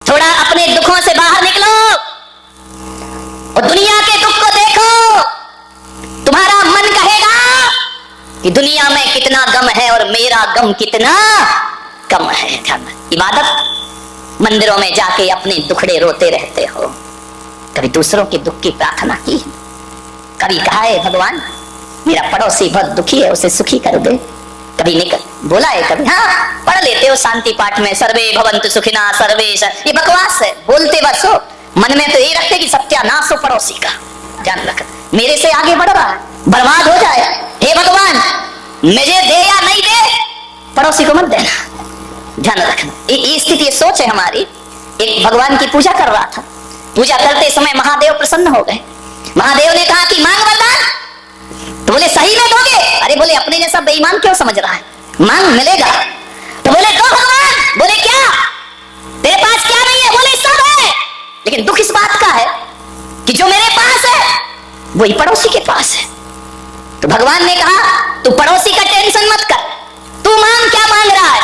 थोड़ा अपने दुखों से बाहर निकलो और दुनिया के दुख को देखो। तुम्हारा मन कहेगा कि दुनिया में कितना गम है और मेरा गम कितना कम है। इबादत मंदिरों में जाके अपने दुखड़े रोते रहते हो, कभी दूसरों के दुख की प्रार्थना की? कभी कहा है भगवान मेरा पड़ोसी बहुत दुखी है उसे सुखी कर दे? कभी निकल बोला है? कभी हाँ पढ़ लेते हो शांति पाठ में, सर्वे भवन्तु सुखिना सर्वे। ये बकवास है, बोलते बस हो, मन में तो यही रखते कि सत्यानाश हो पड़ोसी का। ध्यान रख, मेरे से आगे बढ़ रहा है, बर्बाद हो जाए। हे भगवान मुझे दे या नहीं दे, पड़ोसी को मत देना। ध्यान रखना, ये स्थिति, ये सोच है हमारी। एक भगवान की पूजा कर रहा था, पूजा करते समय महादेव प्रसन्न हो गए। महादेव ने कहा कि मांग वरदान। तो बोले सही में दोगे? अरे बोले अपने जैसा बेईमान क्यों समझ रहा है, मांग मिलेगा। तो बोले दो भगवान। बोले क्या तेरे पास क्या नहीं है? बोले सब है, लेकिन दुख इस बात का है कि जो मेरे पास है वही पड़ोसी के पास है। तो भगवान ने कहा तू पड़ोसी का टेंशन मत कर, तू मांग क्या मांग रहा है?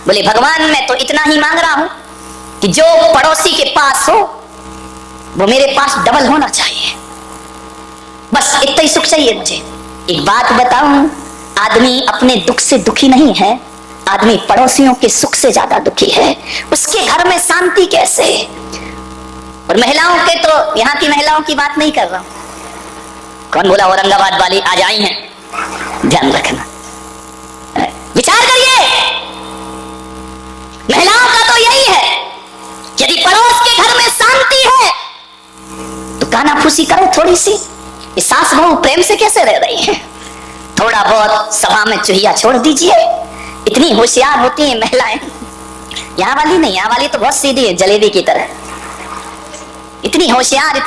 बोले भगवान मैं तो इतना ही मांग रहा हूं कि जो पड़ोसी के पास हो वो मेरे पास डबल होना चाहिए, बस इतना ही सुख चाहिए मुझे। एक बात बताऊं, आदमी अपने दुख से दुखी नहीं है, आदमी पड़ोसियों के सुख से ज्यादा दुखी है। उसके घर में शांति कैसे? और महिलाओं के तो, यहाँ की महिलाओं की बात नहीं कर रहा हूं। कौन बोला औरंगाबाद वाली आज आई हैं? ध्यान रखना, विचार करिए। महिलाओं का तो यही है, यदि पड़ोस के घर में शांति है तो कानाफूसी करे थोड़ी सी। सास बहू प्रेम से कैसे रह रही है? थोड़ा बहुत सभा में चुहिया छोड़ दीजिए। इतनी होशियार होती हैं महिलाएं, यहाँ वाली नहीं, यहाँ वाली तो बहुत सीधी है जलेबी की तरह। इतनी होशियार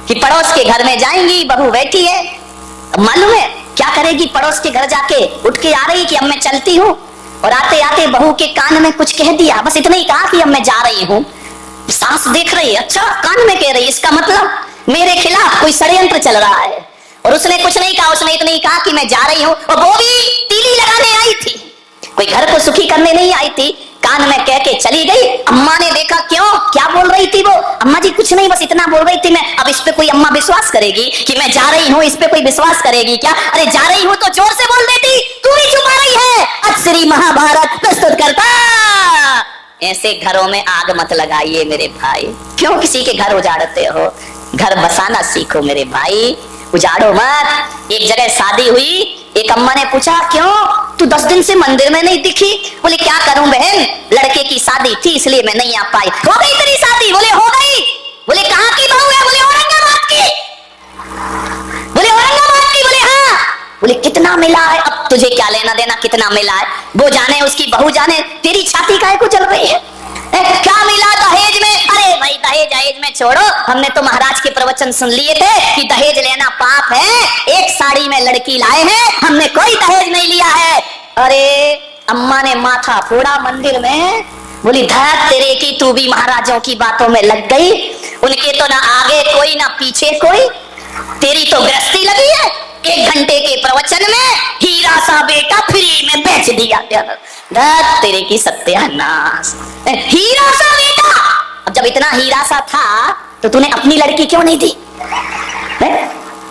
कि पड़ोस के घर में जाएंगी, बहू बैठी है, अब मालूम है क्या करेगी? पड़ोस के घर जाके उठ के आ रही कि अब मैं चलती हूँ, और आते आते बहू के कान में कुछ कह दिया, बस इतना ही कहा कि अब मैं जा रही हूँ। सास देख रही है, अच्छा कान में कह रही, इसका मतलब मेरे खिलाफ कोई षड्यंत्र चल रहा है। और उसने कुछ नहीं कहा, उसने इतना ही कहा कि मैं जा रही हूँ, और वो भी तीली लगाने आई थी, कोई घर को सुखी करने नहीं आई थी। कान में कह के चली गई। अम्मा ने देखा, क्यों क्या बोल रही थी वो? अम्मा जी कुछ नहीं, बस इतना बोल रही थी मैं। अब इस पे कोई अम्मा विश्वास करेगी कि मैं जा रही हूँ? इस पे कोई विश्वास करेगी क्या? अरे जा रही हूँ तो जोर से बोल देती, तू ही छुपा रही है। आज श्री महाभारत प्रस्तुत करता। ऐसे घरों में आग मत लगाइए मेरे भाई। क्यों किसी के घर उजाड़ते हो? घर बसाना सीखो मेरे भाई, उजाड़ो मत। एक जगह शादी हुई, एक अम्मा ने पूछा क्यों तू 10 दिन से मंदिर में नहीं दिखी? बोले क्या करूं बहन, लड़के की शादी थी इसलिए मैं नहीं आ पाई। हो गई तेरी शादी? बोले हो गई। बोले कहाँ की बहू है? बोले औरंगाबाद की। बोले औरंगाबाद की? बोले हाँ। बोले कितना मिला है? अब तुझे क्या लेना देना कितना मिला है, वो जाने उसकी बहू जाने, तेरी छाती काहे को चल रही है? क्या मिला दहेज में? अरे भाई दहेज में छोड़ो, हमने तो महाराज के प्रवचन सुन लिए थे कि दहेज लेना पाप है। एक साड़ी में लड़की लाए हैं, हमने कोई दहेज नहीं लिया है। अरे अम्मा ने माथा फोड़ा मंदिर में। बोली धैर्य तेरे की, तू भी महाराजों की बातों में लग गई। उनके तो ना आगे कोई ना पीछे कोई, तेरी तो गृहस्थी लगी है। 1 घंटे के प्रवचन में हीरा सा बेटा फ्री में बेच दिया। तेरे की सत्यानाश, हीरा सा बेटा। अब जब इतना हीरा सा था तो तूने अपनी लड़की क्यों नहीं दी?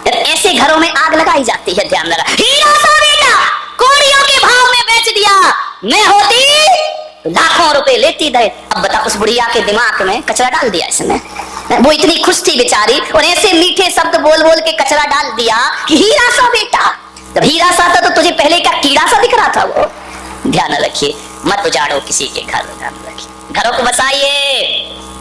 ऐसे घरों में आग लगाई जाती है, ध्यान रखना। हीरा सा बेटा कौड़ियों के भाव में बेच दिया, मैं होती लाखों रुपए लेती दे। अब बता, उस बुढ़िया के दिमाग में कचरा डाल दिया इसने। वो इतनी खुश थी बेचारी, और ऐसे मीठे शब्द बोल बोल के कचरा डाल दिया कि हीरा सा बेटा। जब हीरा सा था तो तुझे पहले क्या कीड़ा सा दिख रहा था वो? ध्यान रखिए, मत उजाड़ो किसी के घर। ध्यान रखिए, घरों को बसाइए,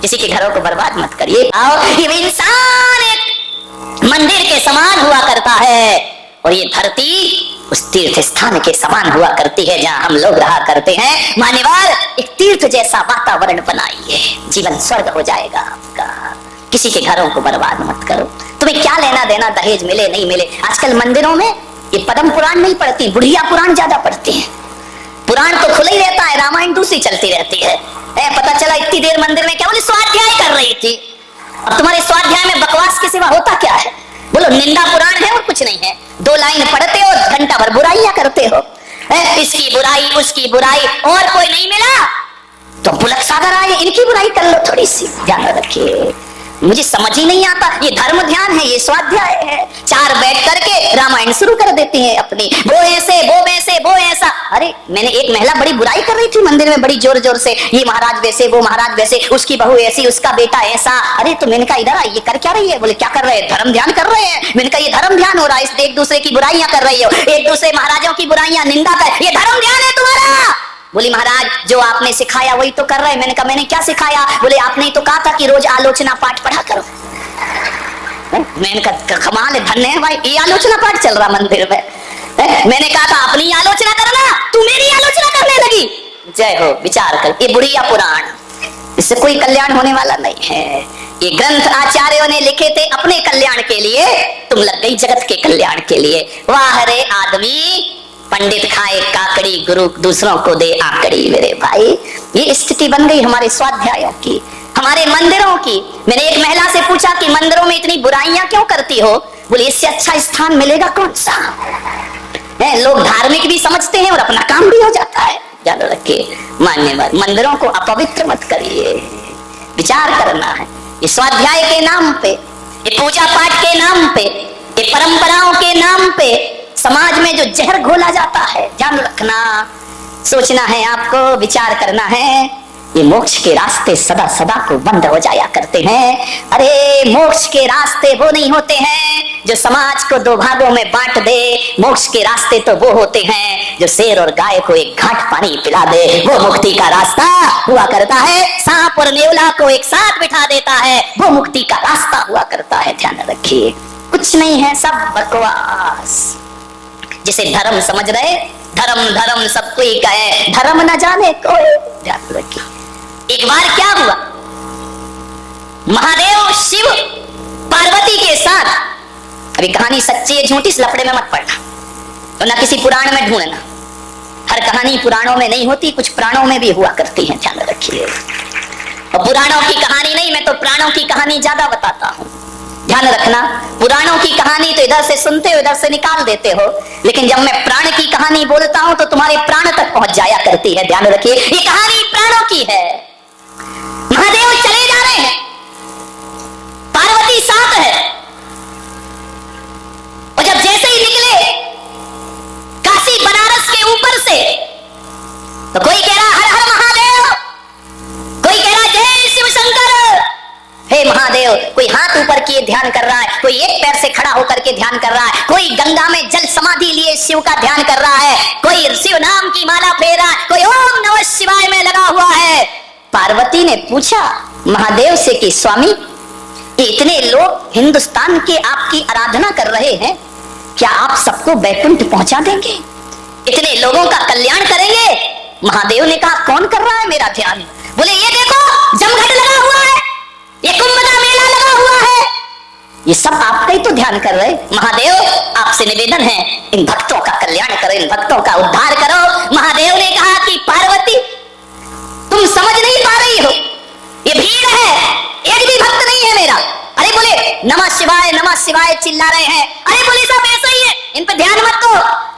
किसी के घरों को बर्बाद मत करिए। आओ, ये इंसान एक मंदिर के समान हुआ करता है, और ये धरती उस तीर्थ स्थान के समान हुआ करती है जहां हम लोग रहा करते हैं। मान्यवर, एक तीर्थ जैसा वातावरण बनाइए, जीवन स्वर्ग हो जाएगा आपका। किसी के घरों को बर्बाद मत करो। तुम्हें क्या लेना देना दहेज मिले नहीं मिले? आजकल मंदिरों में ये पद्म पुराण नहीं पढ़ती, बुढ़िया पुराण ज्यादा पढ़ती है। पुराण तो खुला ही रहता है, रामायण दूसरी चलती रहती है। पता चला इतनी देर मंदिर में क्या बोले स्वाध्याय कर रही थी। अब तुम्हारे स्वाध्याय में बकवास के सिवा होता क्या है? बोलो निंदा पुराण है और कुछ नहीं है। 2 लाइन पढ़ते हो, घंटा भर बुराइयां करते हो। इसकी बुराई उसकी बुराई, और कोई नहीं मिला तो बुलक सागर आए, इनकी बुराई कर लो थोड़ी सी, ध्यान रखिए। मुझे समझ ही नहीं आता, ये धर्म ध्यान है, ये स्वाध्याय है। चार बैठ करके रामायण शुरू कर देते हैं अपनी, वो ऐसे वो वैसे वो ऐसा। अरे मैंने एक महिला बड़ी बुराई कर रही थी मंदिर में बड़ी जोर जोर से, ये महाराज वैसे वो महाराज वैसे, उसकी बहू ऐसी उसका बेटा ऐसा। अरे तो मैंने कहा इधर आ, ये कर क्या रही है? बोले क्या कर रहे हैं? धर्म ध्यान कर रहे हैं। मैंने कहा ये धर्म ध्यान हो रहा है, इसलिए एक दूसरे की बुराइयां कर रही हो, एक दूसरे महाराजों की बुराइयां निंदा कर, ये धर्म ध्यान है तुम्हारा। बोली महाराज जो आपने सिखाया वही तो कर रहे हैं। मैंने कहा मैंने क्या सिखाया? बोले आपने तो कहा था कि रोज आलोचना पाठ पढ़ा करो। मैंने कहा कमाल है, धन्य है भाई, ये आलोचना पाठ चल रहा मंदिर में। मैंने कहा था अपनी आलोचना करना, तू मेरी आलोचना करने लगी। जय हो, विचार कर, ये बुढ़िया पुराण, इससे कोई कल्याण होने वाला नहीं है। ये ग्रंथ आचार्यों ने लिखे थे अपने कल्याण के लिए, तुम लग गई जगत के कल्याण के लिए। वाह रे आदमी, पंडित खाए काकड़ी, गुरु दूसरों को दे आकड़ी। मेरे भाई ये स्थिति बन गई हमारे स्वाध्यायों की, हमारे मंदिरों की। मैंने एक महिला से पूछा कि मंदिरों में इतनी बुराइयां क्यों करती हो? बोले इससे अच्छा स्थान मिलेगा कौन सा है? लोग धार्मिक भी समझते हैं और अपना काम भी हो जाता है। याद रखिए मान्यवर, मंदिरों को अपवित्र मत करिए, विचार करना है। ये स्वाध्याय के नाम पे, ये पूजा पाठ के नाम पे, ये परंपराओं के नाम पे समाज में जो जहर घोला जाता है, ध्यान रखना, सोचना है आपको, विचार करना है। ये मोक्ष के रास्ते सदा सदा को बंद हो जाया करते हैं। अरे मोक्ष के रास्ते वो नहीं होते हैं जो समाज को दो भागों में बांट दे। मोक्ष के रास्ते तो वो होते हैं जो शेर और गाय को एक घाट पानी पिला दे, वो मुक्ति का रास्ता हुआ करता है। सांप और नेवला को एक साथ बिठा देता है, वो मुक्ति का रास्ता हुआ करता है। ध्यान रखिए, कुछ नहीं है, सब बकवास। जिसे धर्म समझ रहे, धर्म धर्म सब कोई कहे, धर्म न जाने कोई। ध्यान रखिए, एक बार क्या हुआ, महादेव शिव पार्वती के साथ, अभी कहानी सच्ची है झूठी, इस लफड़े में मत पड़ना, तो ना किसी पुराण में ढूंढना। हर कहानी पुराणों में नहीं होती, कुछ प्राणों में भी हुआ करती है। ध्यान रखिए, और पुराणों की कहानी नहीं, मैं तो प्राणों की कहानी ज्यादा बताता हूं। ध्यान रखना, पुराणों की कहानी तो इधर से सुनते हो, इधर से निकाल देते हो, लेकिन जब मैं प्राण की कहानी बोलता हूं तो तुम्हारे प्राण तक पहुंच जाया करती है। ध्यान रखिए, ये कहानी प्राणों की है। महादेव चले जा रहे हैं, पार्वती साथ है, और जब जैसे ही निकले काशी बनारस के ऊपर से, तो कोई कह रहा हर हर महादेव, कोई कह रहा जय शिव शंकर, हे महादेव। कोई हाथ ऊपर किए ध्यान कर रहा है, कोई एक पैर से खड़ा होकर के ध्यान कर रहा है, कोई गंगा में जल समाधि लिए शिव का ध्यान कर रहा है, कोई शिव नाम की माला फेर रहा है, कोई ओम नमः शिवाय में लगा हुआ है। पार्वती ने पूछा महादेव से कि स्वामी, इतने लोग हिंदुस्तान के आपकी आराधना कर रहे हैं, क्या आप सबको बैकुंठ पहुंचा देंगे? इतने लोगों का कल्याण करेंगे? महादेव ने कहा कौन कर रहा है मेरा ध्यान? बोले ये देखो जमघट लगा हुआ है, ये कुंभ का मेला लगा हुआ है, ये सब आपका ही तो ध्यान कर रहे। महादेव आपसे निवेदन है, इन भक्तों का कल्याण करो, इन भक्तों का उद्धार करो। महादेव ने कहा कि पार्वती तुम समझ नहीं पा रही हो, ये भीड़ है, एक भी भक्त नहीं है मेरा। अरे बोले नमः शिवाय चिल्ला रहे हैं, अरे बोले सब ऐसा ही है, इन पर ध्यान मत दो।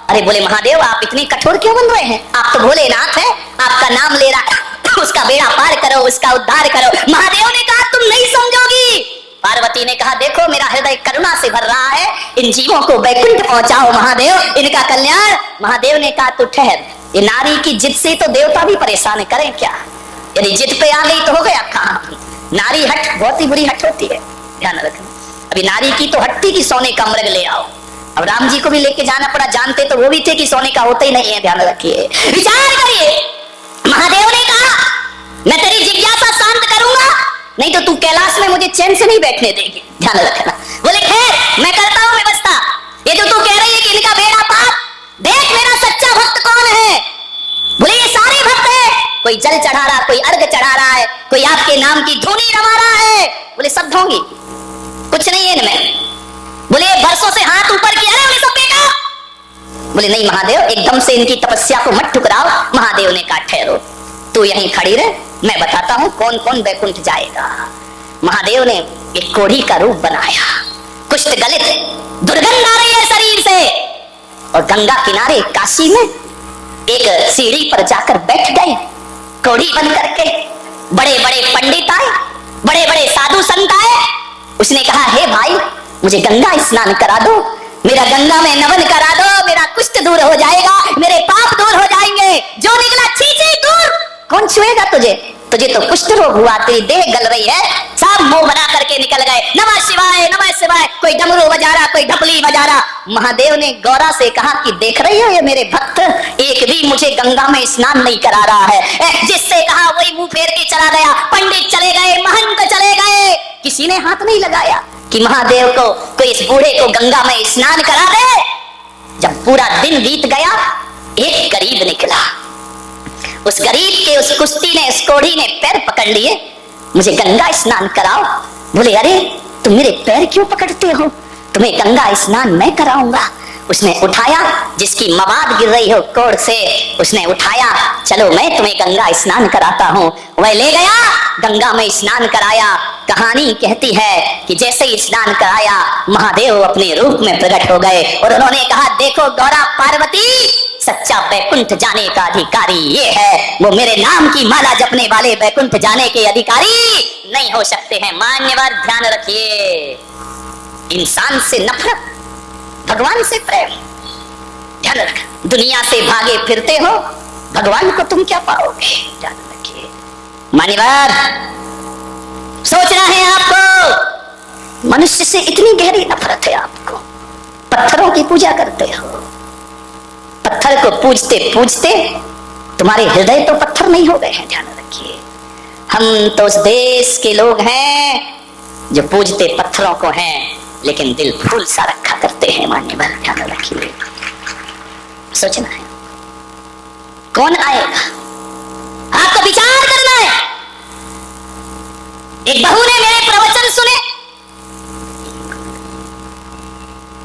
अरे बोले महादेव आप इतने कठोर क्यों बन रहे हैं? आप तो भोलेनाथ है, आपका नाम ले रहा, उसका बेड़ा पार करो, उसका उद्धार करो। महादेव ने कहा तुम नहीं समझोगी। पार्वती ने कहा देखो मेरा हृदय करुणा से भर रहा है, इन जीवों को बैकुंठ पहुंचाओ महादेव, इनका कल्याण। महादेव ने कहा तू ठहर, ये नारी की जिद से तो देवता भी परेशान करें क्या? यदि जिद पे आ गई तो हो गया काम। नारी हट बहुत ही बुरी हट होती है, ध्यान रखना। अभी नारी की तो हट्टी की सोने का मृग ले आओ, अब राम जी को भी लेके जाना पड़ा, जानते तो वो भी थे कि सोने का होता ही नहीं है। ध्यान रखिए, विचार करिए। महादेव ने कहा मैं तेरी जिज्ञासा शांत करूंगा, नहीं तो तू कैलाश में मुझे चैन से नहीं बैठने देगी। ध्यान रखना। बोले खैर मैं करता हूं व्यवस्था, ये जो तू कह रही है कि इनका बेड़ा पार, देख मेरा सच्चा भक्त कौन है। बोले ये सारे भक्त है, कोई जल चढ़ा रहा, कोई अर्घ चढ़ा रहा है, कोई आपके नाम की धुनी रमा रहा है। बोले सब ढोंगी, कुछ नहीं है इनमें। बोले बरसों से हाथ ऊपर किया है, सब बेकार। बोले नहीं महादेव, एकदम से इनकी तपस्या को मत ठुकराओ। महादेव ने कहा ठहरो, तू यहीं खड़ी रह, मैं बताता हूं कौन कौन बैकुंठ जाएगा। महादेव ने एक कोढ़ी का रूप बनाया, कुष्ठ गलित, दुर्गंध आ रही है शरीर से, और गंगा किनारे काशी में एक सीढ़ी पर जाकर बैठ गए। कोढ़ी बन करके बड़े बड़े पंडित आए, बड़े बड़े साधु संत आए। उसने कहा, हे भाई, मुझे गंगा स्नान करा दो, मेरा गंगा में नमन करा दो, मेरा कुष्ठ दूर हो जाएगा, मेरे पाप दूर हो जाएंगे। जो निकला, छी छी दूर, कौन छुएगा तुझे, तुझे तो कुष्ठ रोग हुआ, तेरी देह गल रही है। सब मुंह बना करके निकल गए। नमः शिवाय, नमः शिवाय। कोई डमरू बजा रहा, कोई ढपली बजा रहा। महादेव ने गौरा से कहा कि देख रही हो, ये मेरे भक्त एक भी मुझे गंगा में स्नान नहीं करा रहा है। जिससे कहा वही मुंह फेर के चला गया। पंडित चले गए, महंत चले गए, किसी ने हाथ नहीं लगाया कि महादेव को कोई इस बूढ़े को गंगा में स्नान करा दे। जब पूरा दिन बीत गया, एक गरीब निकला। उस गरीब के उस कुश्ती ने, उस कोढ़ी ने पैर पकड़ लिए, मुझे गंगा स्नान कराओ। बोले, अरे तुम मेरे पैर क्यों पकड़ते हो, तुम्हें गंगा स्नान मैं कराऊंगा। उसने उठाया, जिसकी मवाद गिर रही हो कोढ़ से, उसने उठाया, चलो मैं तुम्हें गंगा स्नान कराता हूँ। वह ले गया, गंगा में स्नान कराया। कहानी कहती है कि जैसे ही स्नान कराया, महादेव अपने रूप में प्रकट हो गए और उन्होंने कहा, देखो गौरा पार्वती, सच्चा बैकुंठ जाने का अधिकारी ये है, वो मेरे नाम की माला जपने वाले बैकुंठ जाने के अधिकारी नहीं हो सकते हैं। मान्यवर ध्यान रखिए, इंसान से नफरत, भगवान से प्रेम। ध्यान रख, दुनिया से भागे फिरते हो, भगवान को तुम क्या पाओगे। ध्यान रखिए मान्यवर, सोचना है आपको, मनुष्य से इतनी गहरी नफरत है आपको। पत्थरों की पूजा करते हो, पत्थर को पूजते पूजते तुम्हारे हृदय तो पत्थर नहीं हो गए हैं। ध्यान रखिए, हम तो उस देश के लोग हैं जो पूजते पत्थरों को हैं, लेकिन दिल फूल सा रखा करते हैं। मान्यवर ध्यान रखिए, सोचना है कौन आएगा, आपको विचार करना है। एक बहू ने मेरे प्रवचन सुने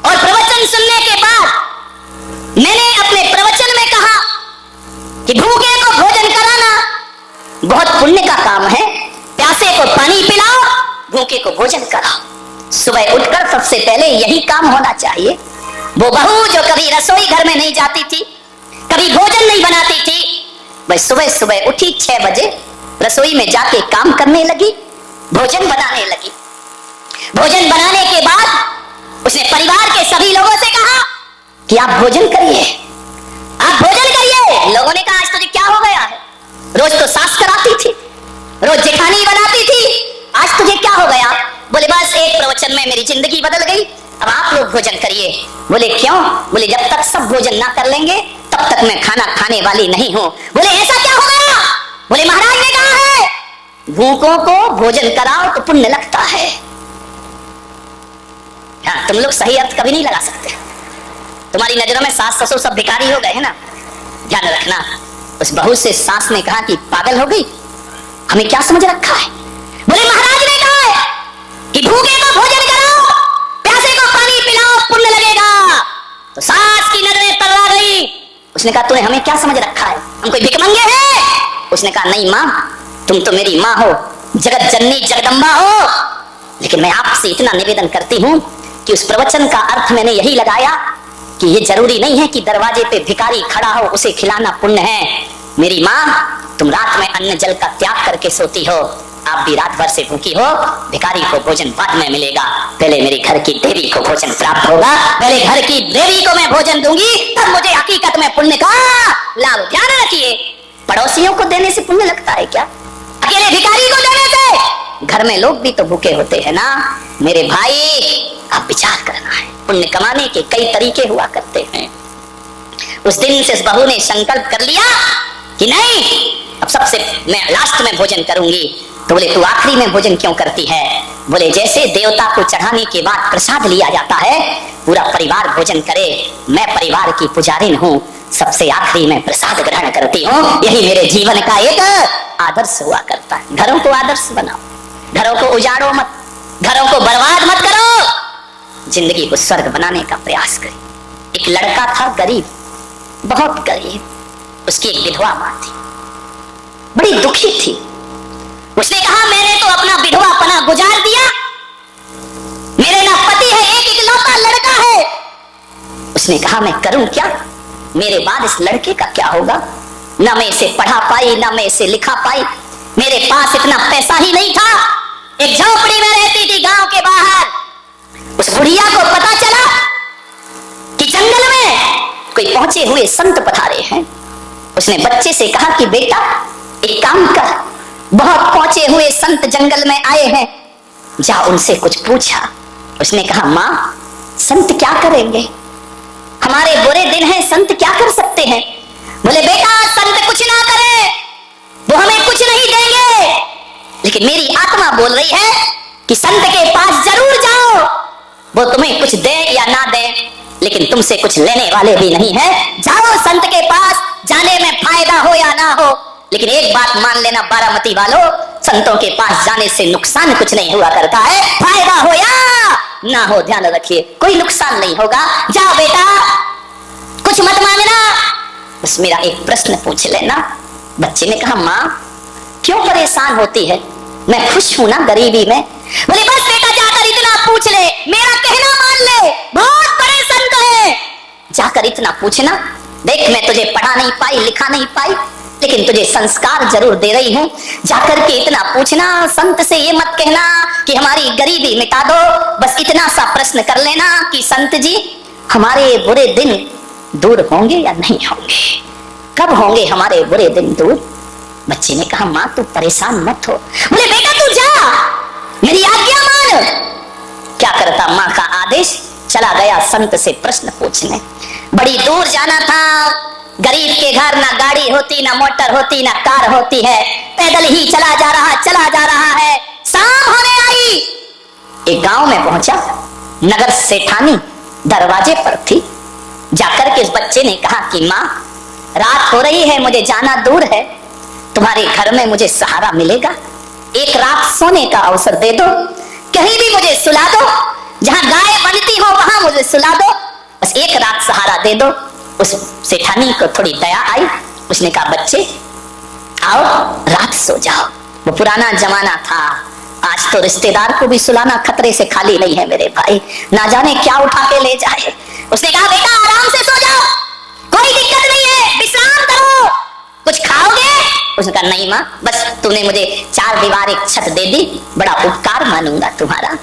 और प्रवचन सुनने के बाद मैंने अपने प्रवचन में कहा कि भूखे को भोजन कराना बहुत पुण्य का काम है। प्यासे को पानी पिलाओ, भूखे को भोजन कराओ। सुबह उठकर सबसे पहले यही काम होना चाहिए। वो बहू जो कभी रसोई घर में नहीं जाती थी, कभी भोजन नहीं बनाती थी, वह सुबह सुबह उठी 6 बजे, रसोई में जाके काम करने लगी, भोजन बनाने लगी। भोजन बनाने के बाद उसने परिवार के सभी लोगों से कहा कि आप भोजन करिए, आप भोजन करिए। लोगों ने कहा, आज तुझे क्या हो गया है, रोज तो सास कराती थी, रोज जेठानी बनाती थी, आज तुझे क्या हो गया। बोले, बस एक प्रवचन में मेरी जिंदगी बदल गई, अब आप लोग भोजन करिए। बोले, क्यों। बोले, जब तक सब भोजन ना कर लेंगे तब तक मैं खाना खाने वाली नहीं हूं। बोले, ऐसा क्या हो गया। बोले, महाराज ने कहा है भूखों को भोजन कराओ तो पुण्य लगता है। हाँ, तुम लोग सही अर्थ कभी नहीं लगा सकते। तुम्हारी नजरों में सास ससुर सब भिखारी हो गए हैं ना। ध्यान रखना, उस बहू से सास ने कहा कि पागल हो गई, हमें क्या समझ रखा है। बोले, महाराज ने कहा है कि भूखे को भोजन कराओ, प्यासे को पानी पिलाओ, पुण्य लगेगा। तो सास की नजरें तल्ला गई। उसने कहा, तूने हमें क्या समझ रखा है, हम कोई भिखमंगे हैं। उसने कहा, नहीं माँ, तुम तो मेरी माँ हो, जगत जननी जगदम्बा हो, लेकिन मैं आपसे इतना निवेदन करती हूँ कि उस प्रवचन का अर्थ मैंने यही लगाया कि ये जरूरी नहीं है कि दरवाजे पे भिखारी खड़ा हो उसे खिलाना पुण्य है। मेरी माँ, तुम रात में अन्न जल का त्याग करके सोती हो, आप भी रात भर से भूखी हो, भिखारी को भोजन बाद में मिलेगा, पहले मेरी घर की देवी को भोजन प्राप्त होगा, पहले घर की देवी को मैं भोजन दूंगी, तब मुझे हकीकत में पुण्य का लाभ। ध्यान रखिए, पड़ोसियों को देने से पुण्य लगता है क्या, अकेले भिखारी को देने से। घर में लोग भी तो भूखे होते हैं ना। मेरे भाई, आप विचार करना है, पुण्य कमाने के कई तरीके हुआ करते हैं। उस दिन से उस बहू ने संकल्प कर लिया कि नहीं, अब सबसे मैं लास्ट में भोजन करूंगी। तो बोले, तू आखिरी में भोजन क्यों करती है। बोले, जैसे देवता को चढ़ाने के बाद प्रसाद लिया जाता है, पूरा परिवार भोजन करे, मैं परिवार की पुजारिन हूँ, सबसे आखिरी में प्रसाद ग्रहण करती हूँ। यही मेरे जीवन का एक आदर्श हुआ करता है। घरों को आदर्श बनाओ, घरों को उजाड़ो मत, घरों को बर्बाद मत करो, जिंदगी को स्वर्ग बनाने का प्रयास करें। एक लड़का था गरीब, बहुत गरीब, उसकी एक विधवा माँ थी, बड़ी दुखी थी। उसने कहा, मैंने तो अपना विधवापना गुजार दिया, मेरे ना पति है, एक इकलौता लड़का है। उसने कहा, मैं करूं क्या, मेरे बाद इस लड़के का क्या होगा। ना मैं इसे पढ़ा पाई, ना मैं इसे लिखा पाई। मेरे पास इतना पैसा ही नहीं था। एक झोपड़ी में रहती थी गांव के बाहर। उस बुढ़िया को पता चला कि जंगल में कोई पहुंचे हुए संत पधारे हैं। उसने बच्चे से कहा कि बेटा एक काम कर, बहुत पहुंचे हुए संत जंगल में आए हैं, जा उनसे कुछ पूछा। उसने कहा मां, संत क्या करेंगे? हमारे बुरे दिन हैं, संत क्या कर सकते हैं? बोले बेटा संत कुछ ना करे, वो हमें कुछ नहीं देंगे, लेकिन मेरी आत्मा बोल रही है कि संत के पास जरूर जाओ। वो तुम्हें कुछ दे या ना दे, लेकिन तुमसे कुछ लेने वाले भी नहीं है। जाओ संत के पास, जाने में फायदा हो या ना हो, लेकिन एक बात मान लेना बारामती वालों, संतों के पास जाने से नुकसान कुछ नहीं हुआ करता है। फायदा हो या ना हो, ध्यान रखिए, कोई नुकसान नहीं होगा। जाओ बेटा, कुछ मत मांगना, बस मेरा एक प्रश्न पूछ लेना। बच्चे ने कहा मां क्यों परेशान होती है, मैं खुश हूं ना गरीबी में। बोले बस बेटा जाकर इतना पूछ ले, मेरा कहना मान ले, बहुत बड़े संत है, जाकर इतना पूछना। देख मैं तुझे पढ़ा नहीं पाई, लिखा नहीं पाई, लेकिन तुझे संस्कार जरूर दे रही हूं। जाकर के इतना पूछना, संत से ये मत कहना कि हमारी गरीबी मिटा दो, बस इतना सा प्रश्न कर लेना कि संत जी हमारे बुरे दिन दूर होंगे या नहीं होंगे, कब होंगे हमारे बुरे दिन दूर? बच्चे ने कहा मां तू परेशान मत हो। बोले बेटा तू जा, मेरी आज्ञा मान। क्या करता, मां का आदेश, चला गया संत से प्रश्न पूछने। बड़ी दूर जाना था, गरीब के घर ना गाड़ी होती, ना मोटर होती, ना कार होती है, पैदल ही चला जा रहा है। शाम होने आई, एक गांव में पहुंचा, नगर सेठानी दरवाजे पर थी। जाकर के इस बच्चे ने कहा कि मां रात हो रही है, मुझे जाना दूर है, तुम्हारे घर में मुझे सहारा मिलेगा, एक रात सोने का अवसर दे दो, कहीं भी मुझे सुला दो, जहां गाय बनती हो वहां मुझे सुला दो, बस एक रात सहारा दे दो। उस सेठानी को थोड़ी दया आई, उसने कहा बच्चे आओ रात सो जाओ। वो पुराना जमाना था, आज तो रिश्तेदार को भी सुलाना खतरे से खाली नहीं है मेरे भाई, ना जाने क्या उठा के ले जाए। उसने कहा बेटा आराम से सो जाओ, कोई दिक्कत नहीं है, विश्राम करो, कुछ खाओगे? उसने कहा नहीं माँ, बस तूने मुझे चार दीवार एक छत दे दी, बड़ा उपकार मानूंगा तुम्हारा।